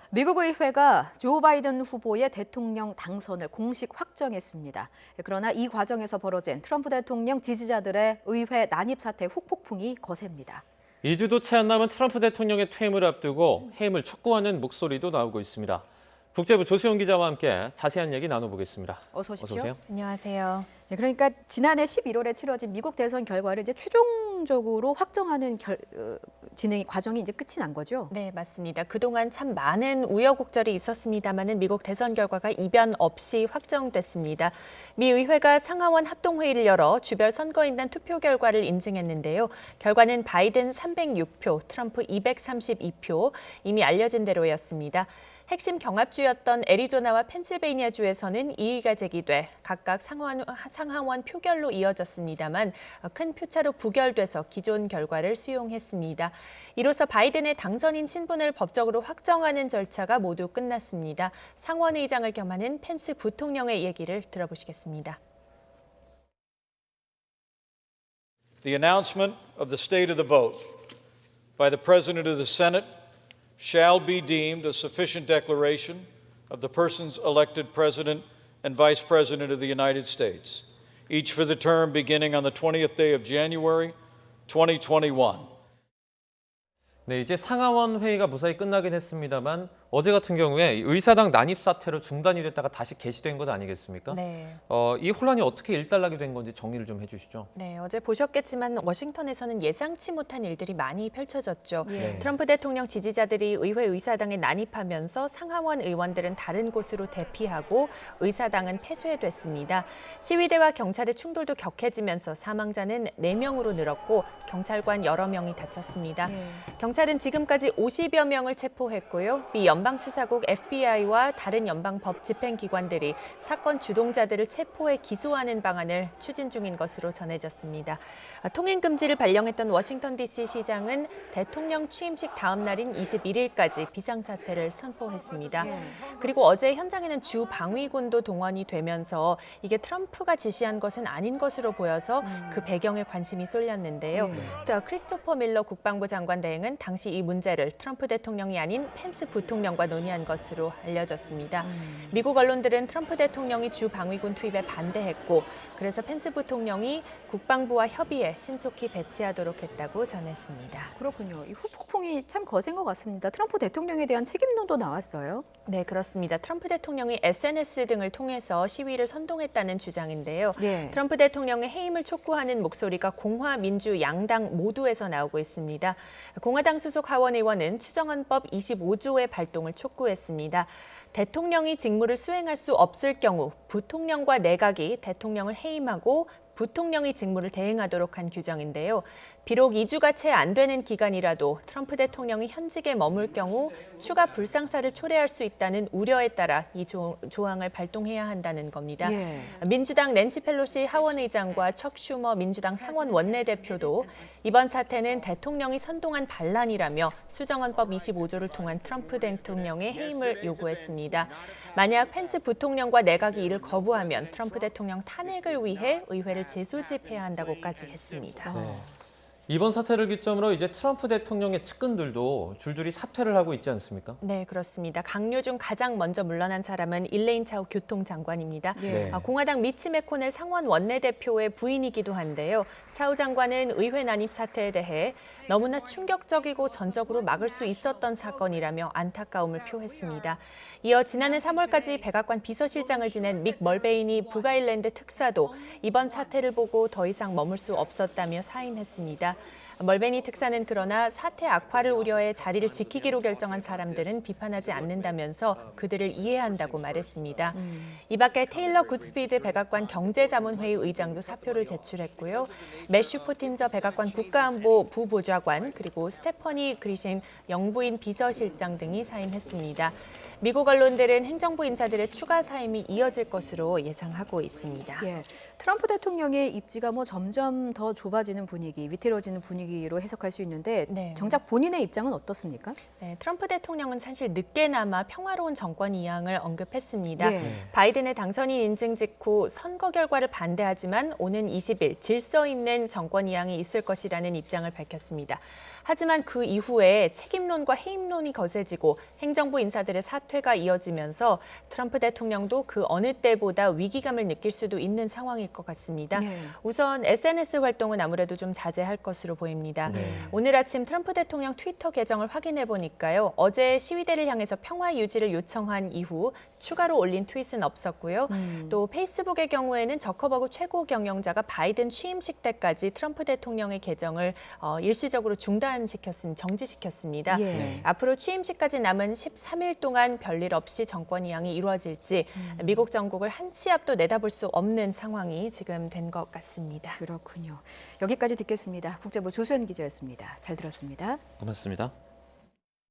미국 의회가 조 바이든 후보의 대통령 당선을 공식 확정했습니다. 그러나 이 과정에서 벌어진 트럼프 대통령 지지자들의 의회 난입 사태 후폭풍이 거셉니다. 2주도 채 안 남은 트럼프 대통령의 퇴임을 앞두고 해임을 촉구하는 목소리도 나오고 있습니다. 국제부 조수영 기자와 함께 자세한 얘기 나눠보겠습니다. 어서 오십시오. 어서 오세요. 안녕하세요. 네, 그러니까 지난해 11월에 치러진 미국 대선 결과를 이제 최종적으로 확정하는 진행 과정이 이제 끝이 난 거죠? 네, 맞습니다. 그동안 참 많은 우여곡절이 있었습니다마는 미국 대선 결과가 이변 없이 확정됐습니다. 미 의회가 상하원 합동회의를 열어 주별 선거인단 투표 결과를 인증했는데요. 결과는 바이든 306표, 트럼프 232표, 이미 알려진 대로였습니다. 핵심 경합주였던 애리조나와 펜실베이니아주에서는 이의가 제기돼 각각 상하원 표결로 이어졌습니다만 큰 표차로 부결돼서 기존 결과를 수용했습니다. 이로써 바이든의 당선인 신분을 법적으로 확정하는 절차가 모두 끝났습니다. 상원의장을 겸하는 펜스 부통령의 얘기를 들어보시겠습니다. The announcement of the state of the vote by the President of the Senate shall be deemed a sufficient declaration of the persons elected President and Vice President of the United States, each for the term beginning on the 20th day of January, 2021. 네, 이제 상하원 회의가 무사히 끝나긴 했습니다만 어제 같은 경우에 의사당 난입 사태로 중단이 됐다가 다시 개시된 것 아니겠습니까? 네. 이 혼란이 어떻게 일단락이 된 건지 정리를 좀 해주시죠. 네, 어제 보셨겠지만 워싱턴에서는 예상치 못한 일들이 많이 펼쳐졌죠. 예. 트럼프 대통령 지지자들이 의회 의사당에 난입하면서 상하원 의원들은 다른 곳으로 대피하고 의사당은 폐쇄됐습니다. 시위대와 경찰의 충돌도 격해지면서 사망자는 4명으로 늘었고 경찰관 여러 명이 다쳤습니다. 예. 경찰은 지금까지 50여 명을 체포했고요. 미 연방수사국 FBI와 다른 연방법 집행기관들이 사건 주동자들을 체포해 기소하는 방안을 추진 중인 것으로 전해졌습니다. 통행 금지를 발령했던 워싱턴 DC 시장은 대통령 취임식 다음 날인 21일까지 비상사태를 선포했습니다. 그리고 어제 현장에는 주 방위군도 동원이 되면서 이게 트럼프가 지시한 것은 아닌 것으로 보여서 그 배경에 관심이 쏠렸는데요. 크리스토퍼 밀러 국방부 장관 대행은 당시 이 문제를 트럼프 대통령이 아닌 펜스 부통령과 논의한 것으로 알려졌습니다. 미국 언론들은 트럼프 대통령이 주 방위군 투입에 반대했고 그래서 펜스 부통령이 국방부와 협의해 신속히 배치하도록 했다고 전했습니다. 그렇군요. 이 후폭풍이 참 거센 것 같습니다. 트럼프 대통령에 대한 책임론도 나왔어요. 네, 그렇습니다. 트럼프 대통령이 SNS 등을 통해서 시위를 선동했다는 주장인데요. 예. 트럼프 대통령의 해임을 촉구하는 목소리가 공화, 민주, 양당 모두에서 나오고 있습니다. 공화당 소속 하원 의원은 추정헌법 25조의 발동을 촉구했습니다. 대통령이 직무를 수행할 수 없을 경우 부통령과 내각이 대통령을 해임하고 부통령이 직무를 대행하도록 한 규정인데요. 비록 2주가 채 안 되는 기간이라도 트럼프 대통령이 현직에 머물 경우 추가 불상사를 초래할 수 있다는 우려에 따라 이 조항을 발동해야 한다는 겁니다. 예. 민주당 낸시 펠로시 하원의장과 척 슈머 민주당 상원 원내대표도 이번 사태는 대통령이 선동한 반란이라며 수정헌법 25조를 통한 트럼프 대통령의 해임을 요구했습니다. 만약 펜스 부통령과 내각이 이를 거부하면 트럼프 대통령 탄핵을 위해 의회를 재소집해야 한다고까지 했습니다. 이번 사태를 기점으로 이제 트럼프 대통령의 측근들도 줄줄이 사퇴를 하고 있지 않습니까? 네, 그렇습니다. 강요 중 가장 먼저 물러난 사람은 일레인 차우 교통장관입니다. 예. 공화당 미치 메코넬 상원 원내대표의 부인이기도 한데요. 차우 장관은 의회 난입 사태에 대해 너무나 충격적이고 전적으로 막을 수 있었던 사건이라며 안타까움을 표했습니다. 이어 지난해 3월까지 백악관 비서실장을 지낸 믹 멀베인이 북아일랜드 특사도 이번 사태를 보고 더 이상 머물 수 없었다며 사임했습니다. 멀베니 특사는 그러나 사태 악화를 우려해 자리를 지키기로 결정한 사람들은 비판하지 않는다면서 그들을 이해한다고 말했습니다. 이 밖에 테일러 굿스피드 백악관 경제자문회의 의장도 사표를 제출했고요. 매슈 포틴저 백악관 국가안보 부보좌관 그리고 스테퍼니 그리신 영부인 비서실장 등이 사임했습니다. 미국 언론들은 행정부 인사들의 추가 사임이 이어질 것으로 예상하고 있습니다. 예. 트럼프 대통령의 입지가 점점 더 좁아지는 분위기, 위태로워지는 분위기 분위기로 해석할 수 있는데 네. 정작 본인의 입장은 어떻습니까? 네, 트럼프 대통령은 사실 늦게나마 평화로운 정권 이양을 언급했습니다. 예. 바이든의 당선인 인증 직후 선거 결과를 반대하지만 오는 20일 질서 있는 정권 이양이 있을 것이라는 입장을 밝혔습니다. 하지만 그 이후에 책임론과 해임론이 거세지고 행정부 인사들의 사퇴가 이어지면서 트럼프 대통령도 그 어느 때보다 위기감을 느낄 수도 있는 상황일 것 같습니다. 네. 우선 SNS 활동은 아무래도 좀 자제할 것으로 보입니다. 오늘 아침 트럼프 대통령 트위터 계정을 확인해 보니까요. 어제 시위대를 향해서 평화 유지를 요청한 이후 추가로 올린 트윗은 없었고요. 또 페이스북의 경우에는 저커버그 최고 경영자가 바이든 취임식 때까지 트럼프 대통령의 계정을 일시적으로 정지시켰습니다. 예. 앞으로 취임식까지 남은 13일 동안 별일 없이 정권 이양이 이루어질지 미국 정국을 한 치 앞도 내다볼 수 없는 상황이 지금 된 것 같습니다. 그렇군요. 여기까지 듣겠습니다. 국제부 조수연 기자였습니다. 잘 들었습니다. 고맙습니다.